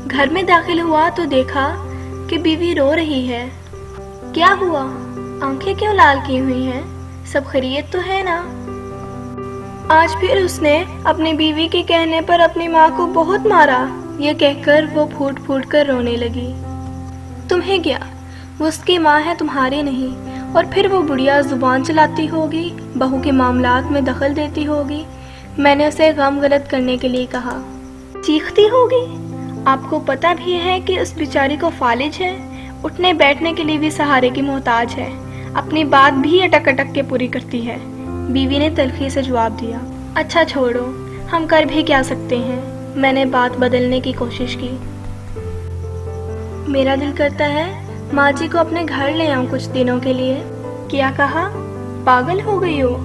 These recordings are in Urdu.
گھر میں داخل ہوا تو دیکھا کہ بیوی رو رہی ہے۔ کیا ہوا؟ آنکھیں کیوں لال کی ہوئی ہیں؟ سب خیریت تو ہے نا؟ آج پھر اس نے اپنی بیوی کے کہنے پر اپنی ماں کو بہت مارا، یہ کہہ کر وہ پھوٹ پھوٹ کر رونے لگی۔ تمہیں کیا؟ وہ اس کی ماں ہے، تمہاری نہیں۔ اور پھر وہ بڑھیا زبان چلاتی ہوگی، بہو کے معاملات میں دخل دیتی ہوگی۔ میں نے اسے غم غلط کرنے کے لیے کہا۔ چیختی ہوگی؟ آپ کو پتہ بھی ہے کہ اس بیچاری کو فالج ہے، اٹھنے بیٹھنے کے لیے بھی سہارے کی محتاج ہے، اپنی بات بھی اٹک اٹک کے پوری کرتی ہے۔ بیوی نے تلخی سے جواب دیا۔ اچھا چھوڑو، ہم کر بھی کیا سکتے ہیں؟ میں نے بات بدلنے کی کوشش کی۔ میرا دل کرتا ہے ماں جی کو اپنے گھر لے آؤں کچھ دنوں کے لیے۔ کیا کہا؟ پاگل ہو گئی ہو؟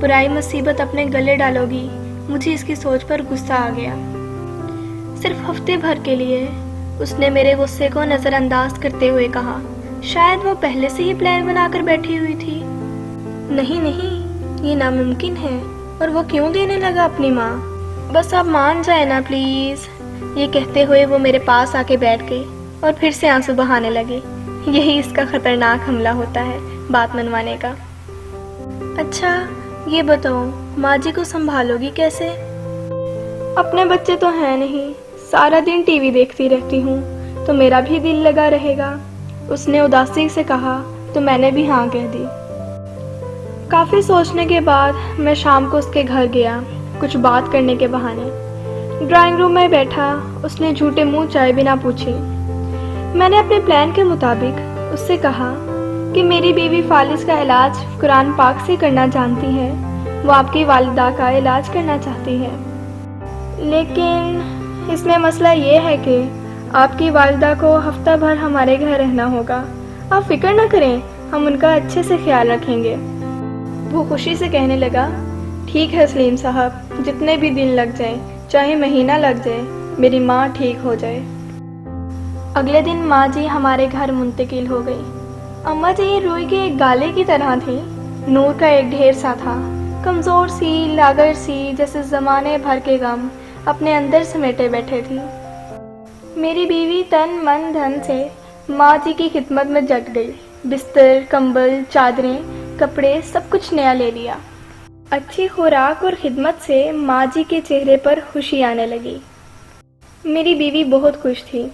برائی مصیبت اپنے گلے ڈالو گی؟ مجھے اس کی سوچ پر غصہ آ گیا۔ صرف ہفتے بھر کے لیے، اس نے میرے غصے کو نظر انداز کرتے ہوئے کہا۔ شاید وہ پہلے سے ہی پلان بنا کر بیٹھی ہوئی تھی۔ نہیں نہیں، یہ ناممکن ہے۔ اور وہ کیوں دینے لگا اپنی ماں؟ بس آپ مان جائے نا پلیز۔ یہ کہتے ہوئے وہ میرے پاس آ کے بیٹھ گئی اور پھر سے آنسو بہانے لگے۔ یہی اس کا خطرناک حملہ ہوتا ہے، بات منوانے کا۔ اچھا یہ بتاؤ، ماں جی کو سنبھالو گی کیسے؟ اپنے بچے تو ہیں نہیں، سارا دن ٹی وی دیکھتی رہتی ہوں، تو میرا بھی دل لگا رہے گا۔ اس نے اداسی سے کہا تو میں نے بھی ہاں کہہ دی۔ کافی سوچنے کے بعد میں شام کو اس کے گھر گیا، کچھ بات کرنے کے بہانے۔ ڈرائنگ روم میں بیٹھا، اس نے جھوٹے منہ چائے بنا پوچھی۔ میں نے اپنے پلان کے مطابق اس سے کہا کہ میری بیوی فالج کا علاج قرآن پاک سے کرنا جانتی ہے، وہ آپ کی والدہ کا علاج کرنا چاہتی ہے۔ لیکن اس میں مسئلہ یہ ہے کہ آپ کی والدہ کو ہفتہ بھر ہمارے گھر رہنا ہوگا۔ آپ فکر نہ کریں، ہم ان کا اچھے سے خیال رکھیں گے۔ وہ خوشی سے کہنے لگا، ٹھیک ہے سلیم صاحب، جتنے بھی دن لگ جائیں، چاہے مہینہ لگ جائے، میری ماں ٹھیک ہو جائے۔ اگلے دن ماں جی ہمارے گھر منتقل ہو گئی۔ اماں جی روئی کے ایک گالے کی طرح تھی، نور کا ایک ڈھیر سا تھا، کمزور سی، لاغر سی، جیسے زمانے بھر کے غم اپنے اندر سمیٹے بیٹھے تھی۔ میری بیوی تن من دھن سے ماں جی کی خدمت میں جٹ گئی، بستر، کمبل، چادریں، کپڑے سب کچھ نیا لے لیا۔ اچھی خوراک اور خدمت سے ماں جی کے چہرے پر خوشی آنے لگی۔ میری بیوی بہت خوش تھی،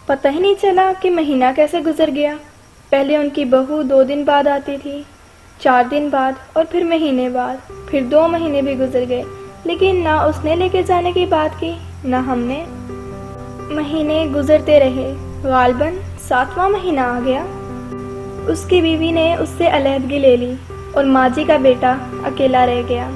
پتہ ہی نہیں چلا کہ مہینہ کیسے گزر گیا۔ پہلے ان کی بہو 2 دن بعد آتی تھی، 4 دن بعد، اور پھر مہینے بعد، پھر 2 مہینے بھی گزر گئے، لیکن نہ اس نے لے کے جانے کی بات کی، نہ ہم نے۔ مہینے گزرتے رہے، غالباً 7واں مہینہ آ گیا۔ اس کی بیوی نے اس سے علیحدگی لے لی اور ماں جی کا بیٹا اکیلا رہ گیا۔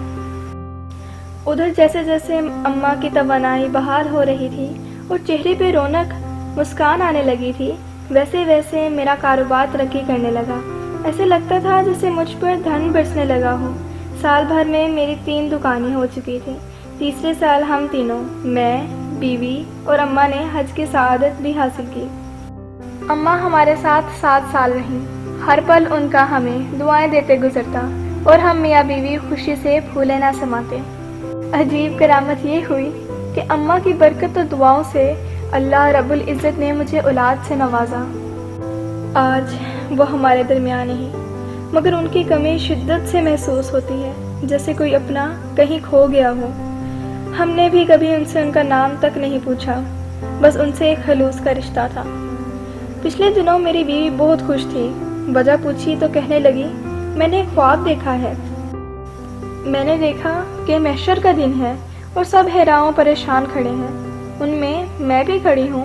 ادھر جیسے جیسے اماں کی توانائی بحال ہو رہی تھی اور چہرے پہ رونق، مسکان آنے لگی تھی، ویسے ویسے میرا کاروبار ترقی کرنے لگا۔ ایسے لگتا تھا جیسے مجھ پر دھن برسنے لگا ہو۔ سال بھر میں میری 3 دکانیں ہو چکی تھیں۔ تیسرے سال ہم تینوں، میں، بیوی اور اماں نے حج کی سعادت بھی حاصل کی۔ اماں ہمارے ساتھ 7 سال رہیں، ہر پل ان کا ہمیں دعائیں دیتے گزرتا اور ہم میاں بیوی خوشی سے پھولے نہ سماتے۔ عجیب کرامت یہ ہوئی کہ اماں کی برکت اور دعاؤں سے اللہ رب العزت نے مجھے اولاد سے نوازا۔ آج وہ ہمارے درمیان نہیں، مگر ان کی کمی شدت سے محسوس ہوتی ہے، جیسے کوئی اپنا کہیں کھو گیا ہو۔ ہم نے بھی کبھی ان سے ان کا نام تک نہیں پوچھا، بس ان سے ایک خلوص کا رشتہ تھا۔ پچھلے دنوں میری بیوی بہت خوش تھی، وجہ پوچھی تو کہنے لگی، میں نے ایک خواب دیکھا ہے۔ میں نے دیکھا کہ محشر کا دن ہے اور سب حیران پریشان کھڑے ہیں، ان میں بھی کھڑی ہوں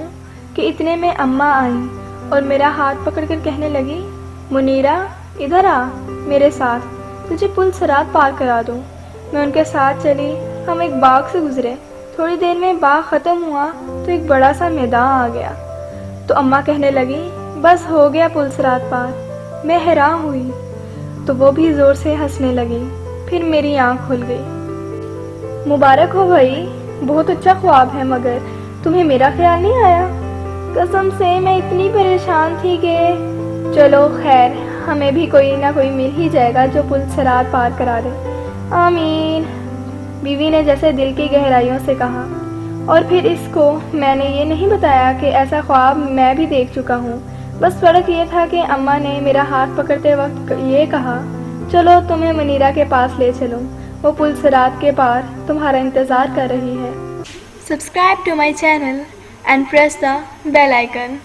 کہ اتنے میں اماں آئیں اور میرا ہاتھ پکڑ کر کہنے لگی، منیرہ ادھر آ میرے ساتھ، تجھے پل صراط پار کرا دوں۔ میں ان کے ساتھ چلی، ہم ایک باغ سے گزرے، تھوڑی دیر میں باغ ختم ہوا تو ایک بڑا سا میدان آ گیا، تو اماں کہنے لگی، بس ہو گیا پل صراط پار۔ میں حیران ہوئی تو وہ بھی زور سے ہنسنے لگی، پھر میری آنکھ کھل گئی۔ مبارک ہو بھائی، بہت اچھا خواب ہے، مگر تمہیں میرا خیال نہیں آیا؟ قسم سے میں اتنی پریشان تھی کہ چلو خیر، ہمیں بھی کوئی نہ کوئی مل ہی جائے گا جو پل صراط پار کرا دے۔ آمین، بیوی نے جیسے دل کی گہرائیوں سے کہا۔ اور پھر اس کو میں نے یہ نہیں بتایا کہ ایسا خواب میں بھی دیکھ چکا ہوں. بس فرق یہ تھا کہ اماں نے میرا ہاتھ پکڑتے وقت یہ کہا, چلو تمہیں منیرا کے پاس لے چلوں, وہ پل صراط کے پار تمہارا انتظار کر رہی ہے. Subscribe to my channel and press the bell icon.